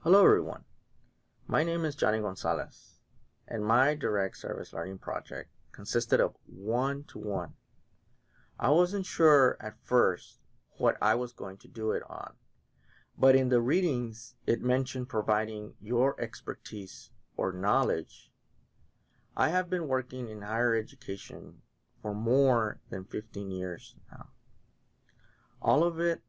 Hello everyone, my name is Johnny Gonzalez, and my direct service learning project consisted of one-to-one. I wasn't sure at first what I was going to do it on, but in the readings it mentioned providing your expertise or knowledge. I have been working in higher education for more than 15 years now. All of it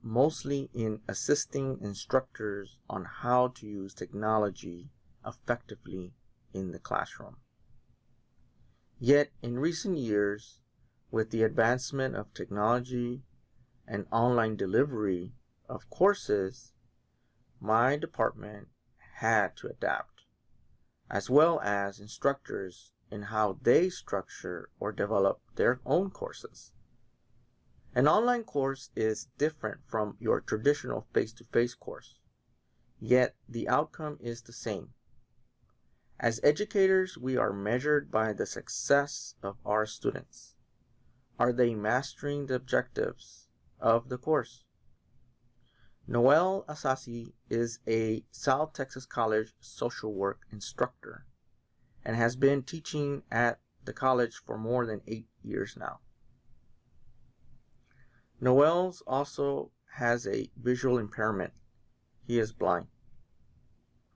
mostly in assisting instructors on how to use technology effectively in the classroom. Yet in recent years, with the advancement of technology and online delivery of courses, my department had to adapt, as well as instructors in how they structure or develop their own courses. An online course is different from your traditional face-to-face course, yet the outcome is the same. As educators, we are measured by the success of our students. Are they mastering the objectives of the course? Noel Asasi is a South Texas College social work instructor and has been teaching at the college for more than 8 years now. Noel also has a visual impairment. He is blind.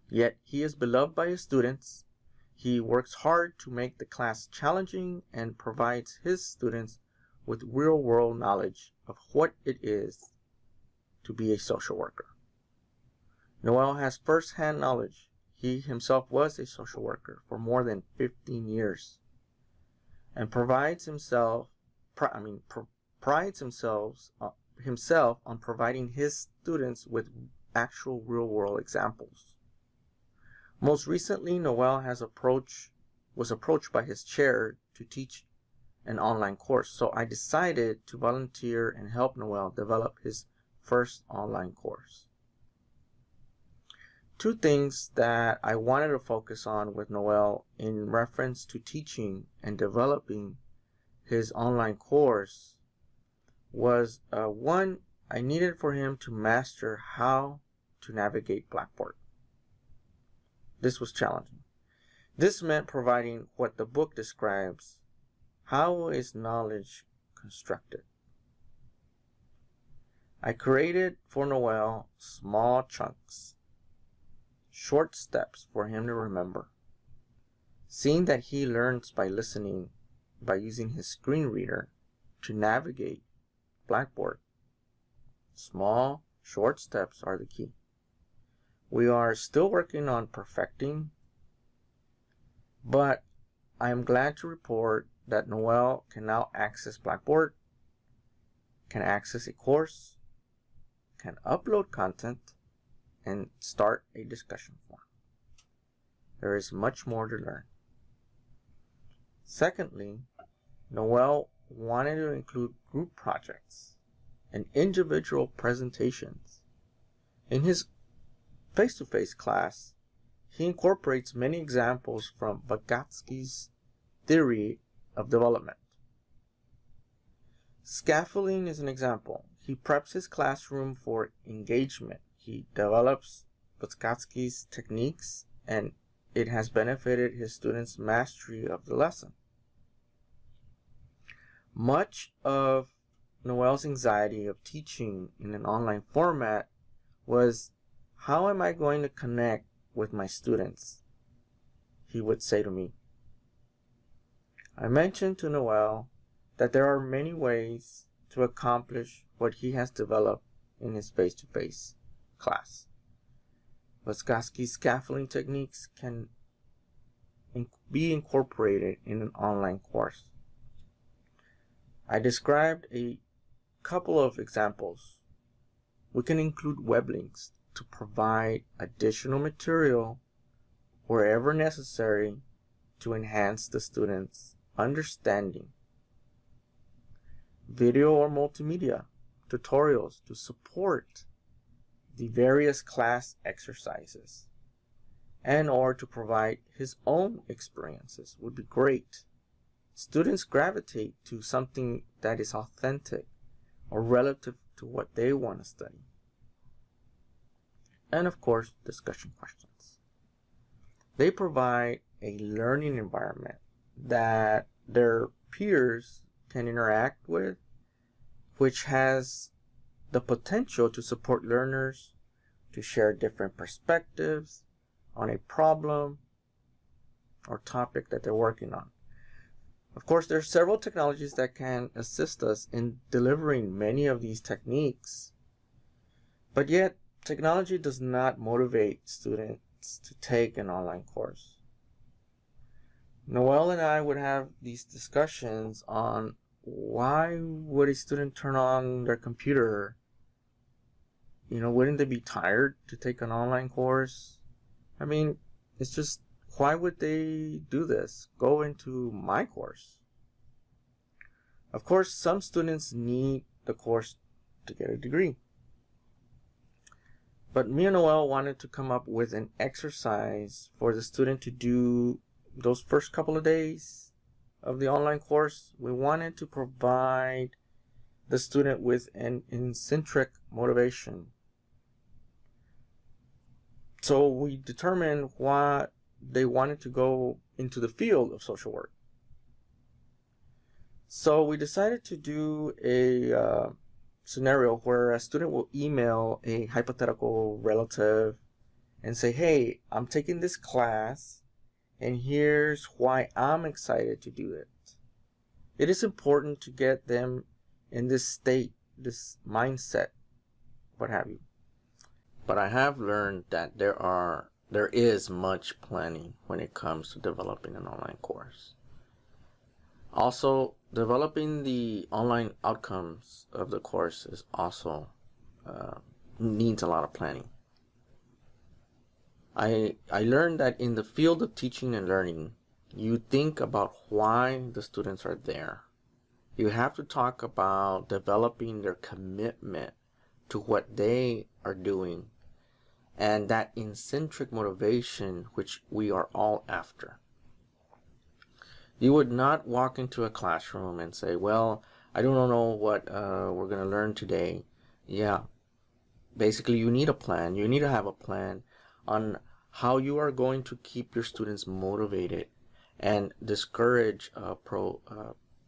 Yet he is beloved by his students. He works hard to make the class challenging and provides his students with real-world knowledge of what it is to be a social worker. Noel has first-hand knowledge. He himself was a social worker for more than 15 years and prides himself on providing his students with actual real-world examples. Most recently, Noel was approached by his chair to teach an online course, so I decided to volunteer and help Noel develop his first online course. Two things that I wanted to focus on with Noel in reference to teaching and developing his online course was one, I needed for him to master how to navigate Blackboard. This was challenging. This meant providing what the book describes. How is knowledge constructed? I created for Noel small chunks, short steps for him to remember. Seeing that he learns by listening, by using his screen reader to navigate Blackboard. Small, short steps are the key. We are still working on perfecting, but I am glad to report that Noel can now access Blackboard, can access a course, can upload content, and start a discussion forum. There is much more to learn. Secondly, Noel wanted to include group projects and individual presentations. In his face-to-face class, he incorporates many examples from Vygotsky's theory of development. Scaffolding is an example. He preps his classroom for engagement. He develops Vygotsky's techniques, and it has benefited his students' mastery of the lesson. Much of Noel's anxiety of teaching in an online format was, how am I going to connect with my students? He would say to me. I mentioned to Noel that there are many ways to accomplish what he has developed in his face-to-face class. Vygotsky's scaffolding techniques can be incorporated in an online course. I described a couple of examples. We can include web links to provide additional material wherever necessary to enhance the student's understanding. Video or multimedia tutorials to support the various class exercises and or to provide his own experiences would be great. Students gravitate to something that is authentic or relative to what they want to study. and of course, discussion questions. They provide a learning environment that their peers can interact with, which has the potential to support learners to share different perspectives on a problem or topic that they're working on. Of course, there are several technologies that can assist us in delivering many of these techniques, but yet technology does not motivate students to take an online course. Noel and I would have these discussions on why would a student turn on their computer? Wouldn't they be tired to take an online course? I mean, it's just, why would they do this? Go into my course. Of course, some students need the course to get a degree. But me and Noel wanted to come up with an exercise for the student to do those first couple of days of the online course. We wanted to provide the student with an intrinsic motivation. So we determined what they wanted to go into the field of social work. So we decided to do a scenario where a student will email a hypothetical relative and say, hey, I'm taking this class and here's why I'm excited to do it. It is important to get them in this state, this mindset, what have you. But I have learned that there is much planning when it comes to developing an online course. Also, developing the online outcomes of the course is also needs a lot of planning. I learned that in the field of teaching and learning, you think about why the students are there. You have to talk about developing their commitment to what they are doing and that intrinsic motivation which we are all after. You would not walk into a classroom and say, well, I don't know what we're going to learn today. Yeah, basically you need a plan. You need to have a plan on how you are going to keep your students motivated and discourage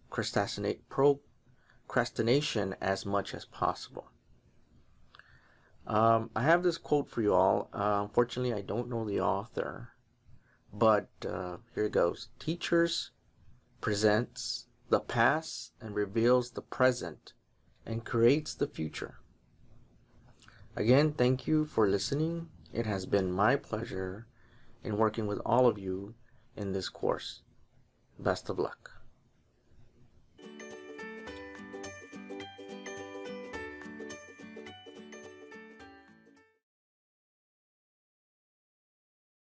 procrastination as much as possible. I have this quote for you all. Unfortunately, I don't know the author, but here it goes. Teachers presents the past and reveals the present and creates the future. Again, thank you for listening. It has been my pleasure in working with all of you in this course. Best of luck.